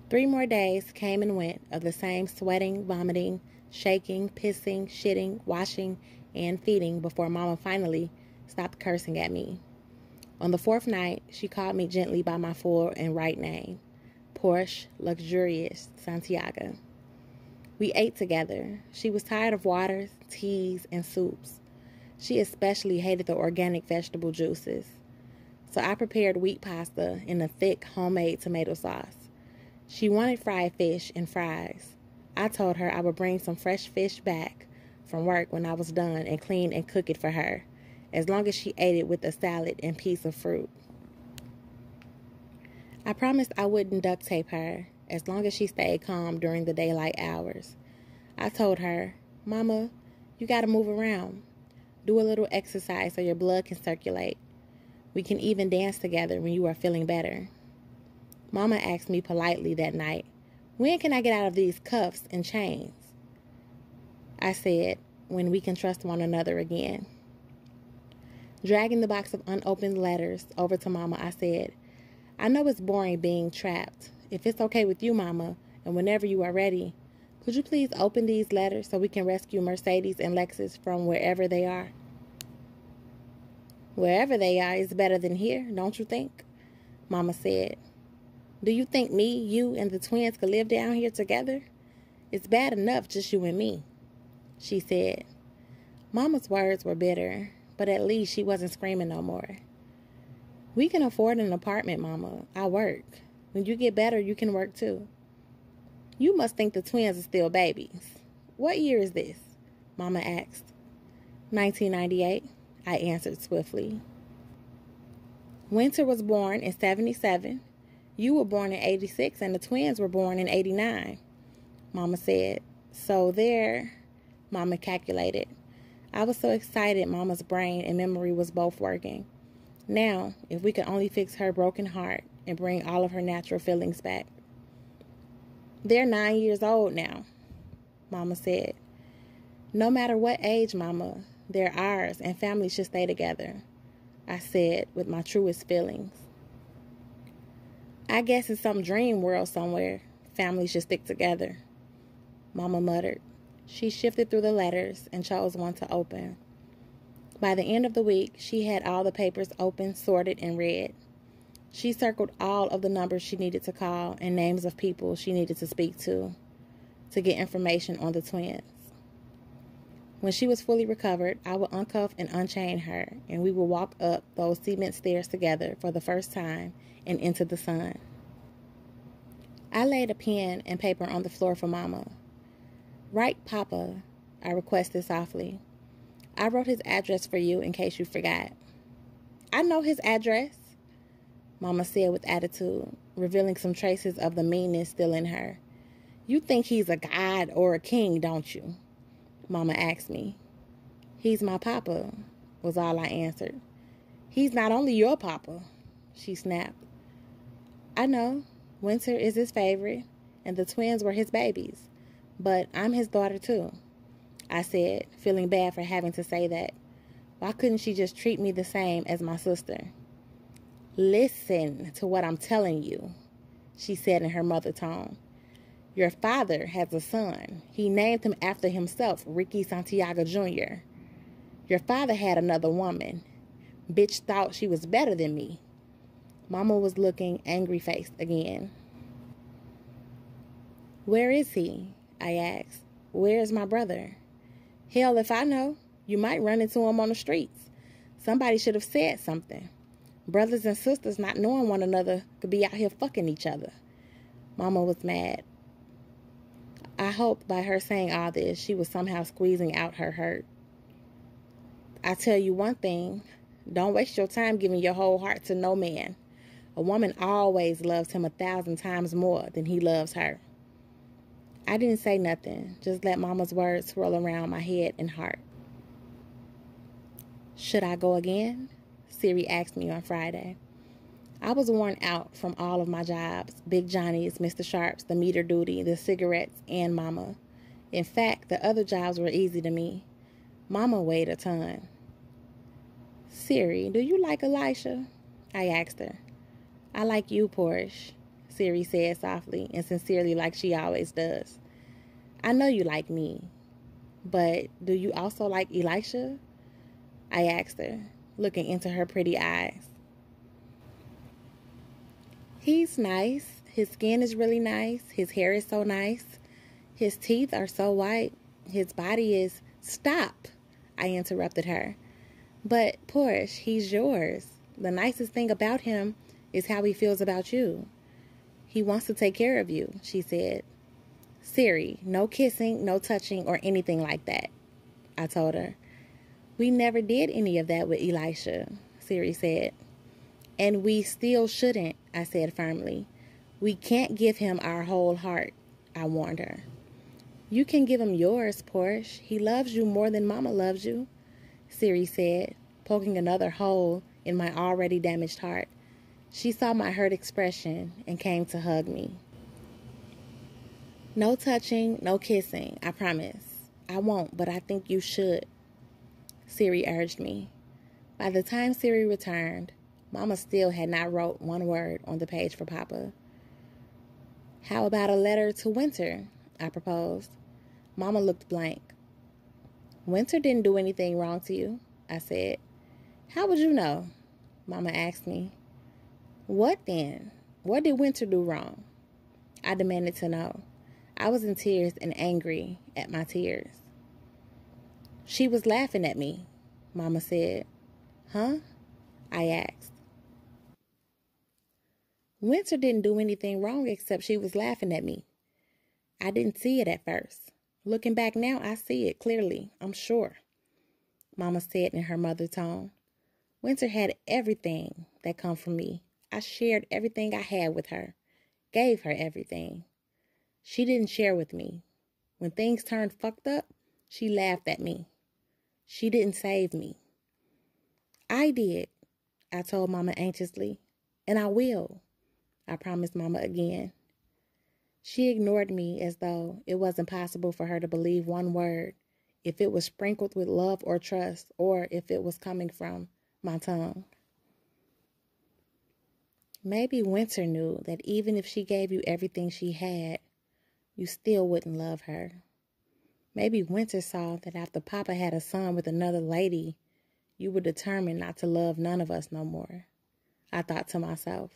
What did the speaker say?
3 more days came and went of the same sweating, vomiting, shaking, pissing, shitting, washing, and feeding before Mama finally stopped cursing at me. On the 4th night, she called me gently by my full and right name, PORSCHE Santiaga. We ate together. She was tired of waters, teas, and soups. She especially hated the organic vegetable juices. So I prepared wheat pasta in a thick homemade tomato sauce. She wanted fried fish and fries. I told her I would bring some fresh fish back from work when I was done and clean and cook it for her, as long as she ate it with a salad and piece of fruit. I promised I wouldn't duct tape her as long as she stayed calm during the daylight hours. I told her, "Mama, you gotta move around. Do a little exercise so your blood can circulate. We can even dance together when you are feeling better." Mama asked me politely that night, "When can I get out of these cuffs and chains?" I said, "When we can trust one another again." Dragging the box of unopened letters over to Mama, I said, "I know it's boring being trapped. If it's okay with you, Mama, and whenever you are ready, could you please open these letters so we can rescue Mercedes and Lexus from wherever they are?" "Wherever they are is better than here, don't you think?" Mama said. "Do you think me, you, and the twins could live down here together? It's bad enough just you and me," she said. Mama's words were bitter, but at least she wasn't screaming no more. "We can afford an apartment, Mama. I work. When you get better, you can work too." "You must think the twins are still babies. What year is this?" Mama asked. 1998, I answered swiftly. "Winter was born in 77. You were born in 86 and the twins were born in 89, Mama said. "So there," Mama calculated. I was so excited Mama's brain and memory was both working. Now, if we could only fix her broken heart and bring all of her natural feelings back. "They're 9 years old now," Mama said. "No matter what age, Mama, they're ours and families should stay together," I said with my truest feelings. "I guess in some dream world somewhere, families should stick together," Mama muttered. She shifted through the letters and chose one to open. By the end of the week, she had all the papers open, sorted, and read. She circled all of the numbers she needed to call and names of people she needed to speak to get information on the twins. When she was fully recovered, I would uncuff and unchain her, and we would walk up those cement stairs together for the first time and into the sun. I laid a pen and paper on the floor for Mama. "Write Papa," I requested softly. "I wrote his address for you in case you forgot." "I know his address," Mama said with attitude, revealing some traces of the meanness still in her. "You think he's a god or a king, don't you?" Mama asked me. "He's my papa," was all I answered. "He's not only your papa," she snapped. "I know. Winter is his favorite, and the twins were his babies. But I'm his daughter too," I said, feeling bad for having to say that. Why couldn't she just treat me the same as my sister? "Listen to what I'm telling you," she said in her mother tone. "Your father has a son. He named him after himself, Ricky Santiago Jr. Your father had another woman. Bitch thought she was better than me." Mama was looking angry-faced again. "Where is he?" I asked. "Where is my brother?" "Hell if I know. You might run into him on the streets. Somebody should have said something. Brothers and sisters not knowing one another could be out here fucking each other." Mama was mad. I hoped by her saying all this, she was somehow squeezing out her hurt. "I tell you one thing, don't waste your time giving your whole heart to no man. A woman always loves him 1,000 times more than he loves her." I didn't say nothing, just let Mama's words swirl around my head and heart. "Should I go again?" Siri asked me on Friday. I was worn out from all of my jobs, Big Johnny's, Mr. Sharp's, the meter duty, the cigarettes, and Mama. In fact, the other jobs were easy to me. Mama weighed a ton. "Siri, do you like Elisha?" I asked her. "I like you, Porsche," Siri said softly and sincerely like she always does. I know you like me, but do you also like Elisha? I asked her, looking into her pretty eyes. He's nice. His skin is really nice. His hair is so nice. His teeth are so white. His body is... Stop, I interrupted her. But, Porsche, he's yours. The nicest thing about him is how he feels about you. He wants to take care of you, she said. Siri, no kissing, no touching, or anything like that, I told her. We never did any of that with Elisha, Siri said. And we still shouldn't, I said firmly. We can't give him our whole heart, I warned her. You can give him yours, Porsche. He loves you more than Mama loves you, Siri said, poking another hole in my already damaged heart. She saw my hurt expression and came to hug me. No touching, no kissing, I promise. I won't, but I think you should, Siri urged me. By the time Siri returned, Mama still had not wrote one word on the page for Papa. How about a letter to Winter? I proposed. Mama looked blank. Winter didn't do anything wrong to you, I said. How would you know? Mama asked me. What then? What did Winter do wrong? I demanded to know. I was in tears and angry at my tears. She was laughing at me, Mama said. Huh? I asked. Winter didn't do anything wrong except she was laughing at me. I didn't see it at first. Looking back now, I see it clearly, I'm sure, Mama said in her mother tone. Winter had everything that come from me. I shared everything I had with her, gave her everything. She didn't share with me. When things turned fucked up, she laughed at me. She didn't save me. I did, I told Mama anxiously, and I will, I promised Mama again. She ignored me as though it wasn't possible for her to believe one word, if it was sprinkled with love or trust, or if it was coming from my tongue. Maybe Winter knew that even if she gave you everything she had, you still wouldn't love her. Maybe Winter saw that after Papa had a son with another lady, you were determined not to love none of us no more, I thought to myself.